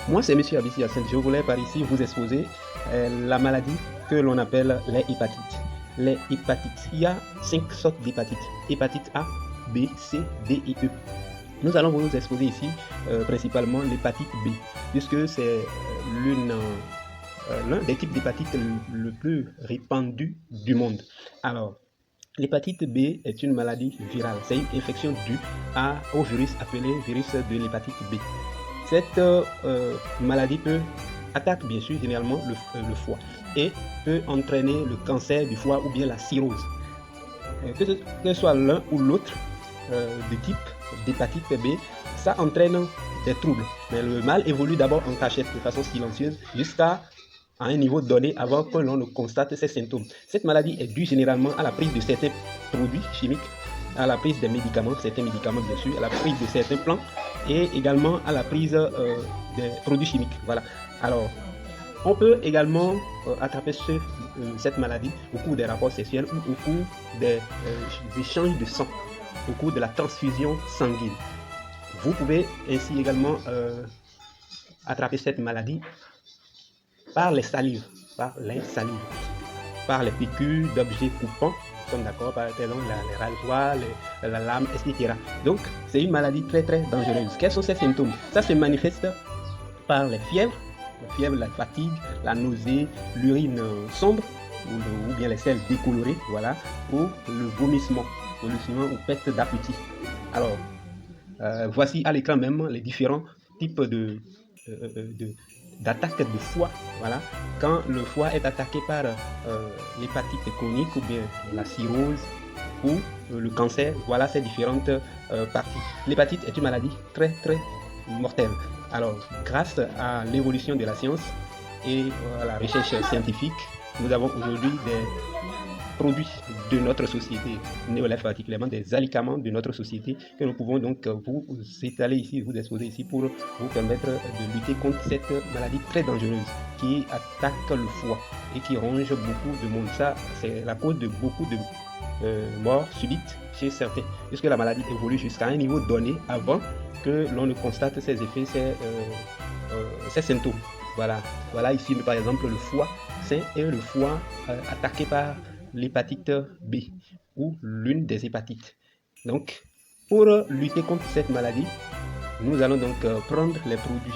Moi, c'est Monsieur Abissi Hassan. Je voulais par ici vous exposer la maladie que l'on appelle les hépatites. Les hépatites. Il y a 5 sortes d'hépatites. Hépatite A, B, C, D et E. Nous allons vous exposer ici principalement l'hépatite B, puisque c'est l'un des types d'hépatite le plus répandu du monde. Alors, l'hépatite B est une maladie virale. C'est une infection due au virus appelé virus de l'hépatite B. Cette maladie attaque bien sûr généralement le foie et peut entraîner le cancer du foie ou bien la cirrhose. Que ce soit l'un ou l'autre de type d'hépatite B, ça entraîne des troubles. Mais le mal évolue d'abord en cachette de façon silencieuse jusqu'à un niveau donné avant que l'on ne constate ces symptômes. Cette maladie est due généralement à la prise de certains produits chimiques, à la prise des médicaments, certains médicaments bien sûr, à la prise de certains plants et également à la prise des produits chimiques. Voilà. Alors, on peut également attraper cette maladie au cours des rapports sexuels ou au cours des échanges de sang, au cours de la transfusion sanguine. Vous pouvez ainsi également attraper cette maladie par les salives, par les piqûres d'objets coupants, nous sommes d'accord, par exemple les rasoirs, la lame, etc. Donc, c'est une maladie très très dangereuse. Quels sont ces symptômes? Ça se manifeste par les fièvres, la fatigue, la nausée, l'urine sombre, ou bien les selles décolorées, voilà, ou le vomissement ou perte d'appétit. Alors, voici à l'écran même les différents types d'attaque de foie. Voilà. Quand le foie est attaqué par l'hépatite chronique ou bien la cirrhose ou le cancer, voilà ces différentes parties. L'hépatite est une maladie très très mortelle. Alors, grâce à l'évolution de la science et à la recherche scientifique, nous avons aujourd'hui des produits de notre société, Néolef particulièrement, des alicaments de notre société que nous pouvons donc vous étaler ici, vous exposer ici pour vous permettre de lutter contre cette maladie très dangereuse qui attaque le foie et qui ronge beaucoup de monde. Ça, c'est la cause de beaucoup de morts subites chez certains, puisque la maladie évolue jusqu'à un niveau donné avant que l'on ne constate ses effets, ses symptômes. Voilà ici par exemple le foie sain et le foie attaqué par l'hépatite B ou l'une des hépatites. Donc, pour lutter contre cette maladie, nous allons donc prendre les produits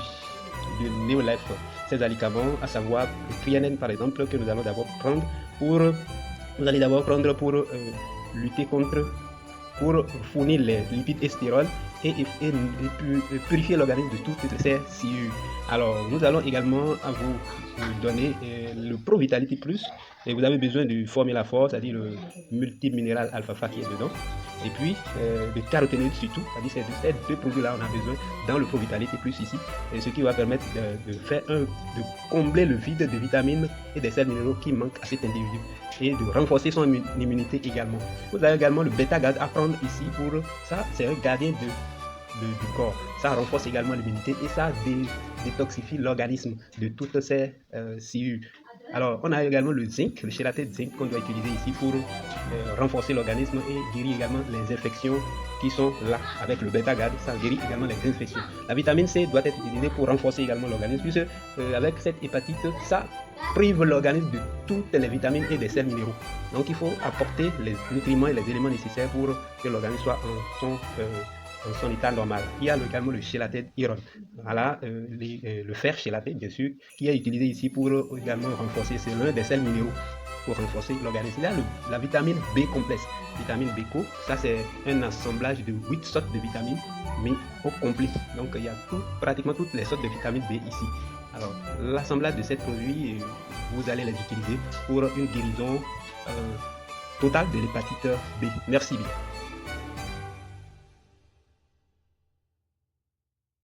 de Néolef, ces alicaments, à savoir le Trianen par exemple, que nous allons d'abord prendre pour lutter contre, pour fournir les lipides et stérols et purifier l'organisme de toutes ces sciures. Alors, nous allons également vous donner le Pro Vitality Plus. Et vous avez besoin du Formula Force, c'est-à-dire le multiminéral alpha qui est dedans. Et puis, de caroténoïdes surtout, c'est-à-dire ces deux produits-là, on a besoin dans le Pro Vitality Plus ici. Et ce qui va permettre de combler le vide de vitamines et des sels minéraux qui manquent à cet individu. Et de renforcer son immunité également. Vous avez également le Beta-Gad à prendre ici pour ça, c'est un gardien du corps. Ça renforce également l'immunité et ça détoxifie l'organisme de toutes ces sciures. Alors, on a également le zinc, le chélaté de zinc qu'on doit utiliser ici pour renforcer l'organisme et guérir également les infections qui sont là. Avec le bêta-gad, ça guérit également les infections. La vitamine C doit être utilisée pour renforcer également l'organisme, puisque avec cette hépatite, ça prive l'organisme de toutes les vitamines et des sels minéraux. Donc, il faut apporter les nutriments et les éléments nécessaires pour que l'organisme soit en son état normal. Il y a également le chélaté iron. Voilà, le fer chélaté, bien sûr, qui est utilisé ici pour également renforcer, c'est l'un des sels minéraux pour renforcer l'organisme. Il y a la vitamine B complexe, vitamine B-Co, ça c'est un assemblage de 8 sortes de vitamines, mais au complet. Donc il y a pratiquement toutes les sortes de vitamines B ici. Alors, l'assemblage de ces produits, vous allez les utiliser pour une guérison totale de l'hépatite B. Merci bien.